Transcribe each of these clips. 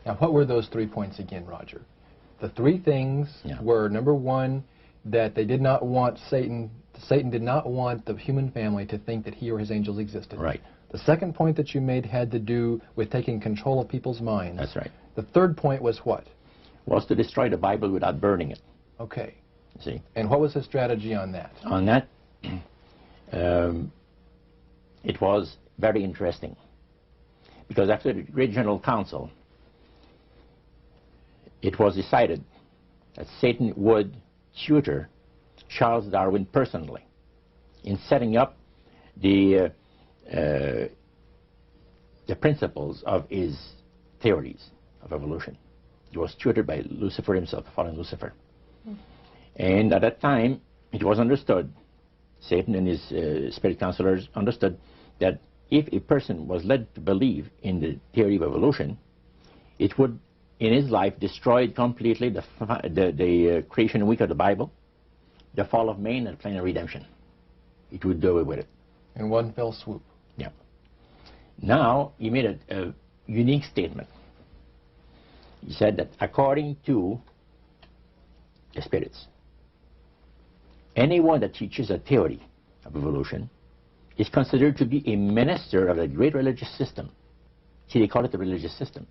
Now, what were those 3 points again, Roger? The 3 things were, number 1, that they did not want Satan did not want the human family to think that he or his angels existed. Right. The second point that you made had to do with taking control of people's minds. That's right. The third point was what? Was to destroy the Bible without burning it. Okay. See? And what was his strategy on that? On that, it was very interesting. Because after the Great General Council, it was decided that Satan would tutor Charles Darwin personally in setting up the principles of his theories of evolution. He was tutored by Lucifer himself, fallen Lucifer. And at that time, it was understood, Satan and his spirit counselors understood, that if a person was led to believe in the theory of evolution, it would, in his life, destroy completely the creation week of the Bible, the fall of man, and the plan of redemption. It would do away with it. In one fell swoop. Yeah. Now, he made a unique statement. He said that according to the spirits, anyone that teaches a theory of evolution is considered to be a minister of a great religious system. See, they call it the religious system,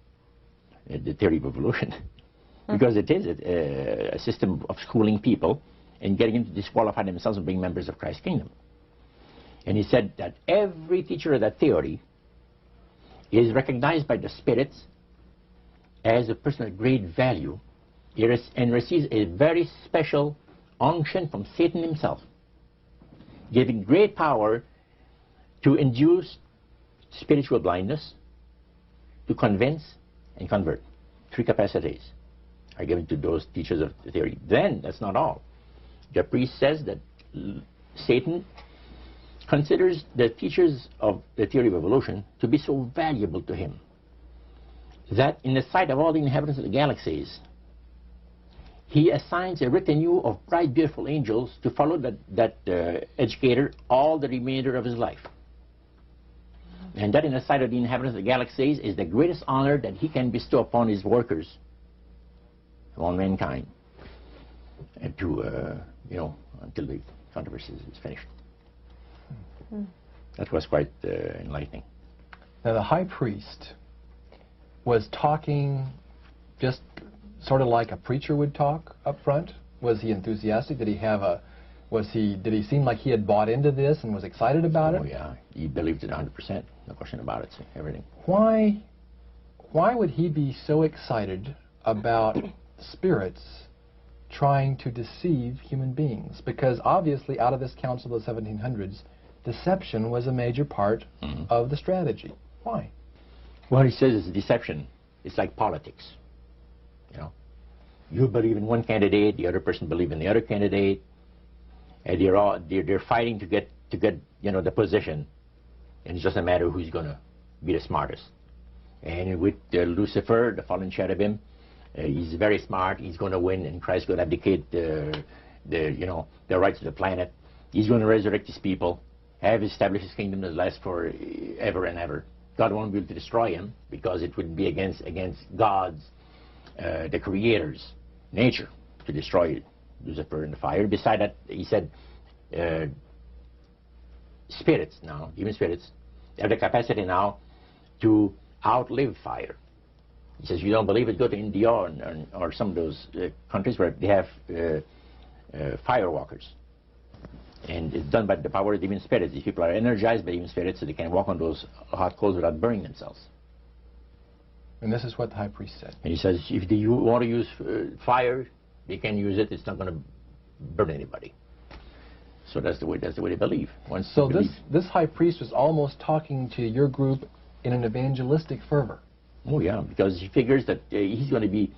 the theory of evolution, because it is a system of schooling people and getting them to disqualify themselves and being members of Christ's kingdom. And he said that every teacher of that theory is recognized by the spirits as a person of great value and receives a very special unction from Satan himself, giving great power to induce spiritual blindness, to convince and convert. 3 capacities are given to those teachers of the theory. Then, that's not all. The priest says that Satan considers the teachers of the theory of evolution to be so valuable to him that in the sight of all the inhabitants of the galaxies, he assigns a retinue of bright, beautiful angels to follow that educator all the remainder of his life. And that in the sight of the inhabitants of the galaxies is the greatest honor that he can bestow upon his workers, upon mankind, and to, until the controversy is finished. That was quite enlightening. Now, the high priest was talking just sort of like a preacher would talk up front. Was he enthusiastic? Did he seem like he had bought into this and was excited about it? Oh yeah, he believed it 100%, no question about it, everything. Why would he be so excited about spirits trying to deceive human beings? Because obviously out of this council of the 1700s, deception was a major part of the strategy. Why? Well, he says it's deception. It's like politics. You believe in one candidate, the other person believes in the other candidate, and they're fighting to get the position, and it's just a matter of who's going to be the smartest. And with Lucifer, the fallen cherubim, he's very smart. He's going to win, and Christ's going to abdicate the rights of the planet. He's going to resurrect his people, have established his kingdom that lasts for ever and ever. God won't be able to destroy him because it would be against God's, the Creator's nature to destroy Lucifer in the fire. Beside that, he said, spirits now, even spirits, have the capacity now to outlive fire. He says, you don't believe it, go to India or some of those countries where they have firewalkers. And it's done by the power of demon spirits. These people are energized by demon spirits so they can walk on those hot coals without burning themselves. And this is what the high priest said. And he says, if you want to use fire, they can use it. It's not going to burn anybody. So that's the way they believe. So this high priest was almost talking to your group in an evangelistic fervor. Oh yeah, because he figures that he's going to be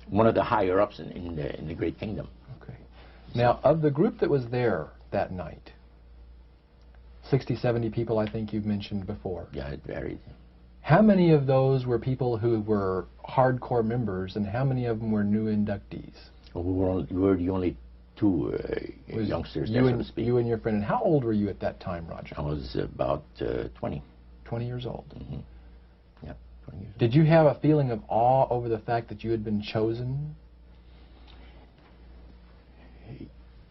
one of the higher ups in the great kingdom. Okay. Now, of the group that was there that night, 60, 70 people, I think you've mentioned before. Yeah, it varied. How many of those were people who were hardcore members, and how many of them were new inductees? Well, we were the only two youngsters there, so to speak. You and your friend. And how old were you at that time, Roger? I was about 20. 20 years old. Mm-hmm. Yeah. 20 years. Did you have a feeling of awe over the fact that you had been chosen?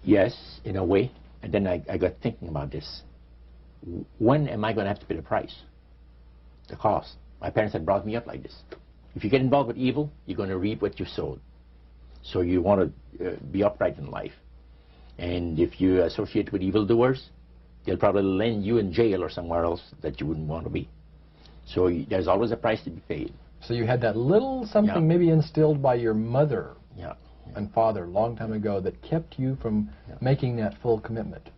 Yes, in a way. And then I got thinking about this. When am I going to have to pay the price? The cost. My parents had brought me up like this. If you get involved with evil, you're going to reap what you sowed. So you want to be upright in life. And if you associate with evildoers, they'll probably land you in jail or somewhere else that you wouldn't want to be. So there's always a price to be paid. So you had that little something maybe instilled by your mother and father a long time ago that kept you from making that full commitment.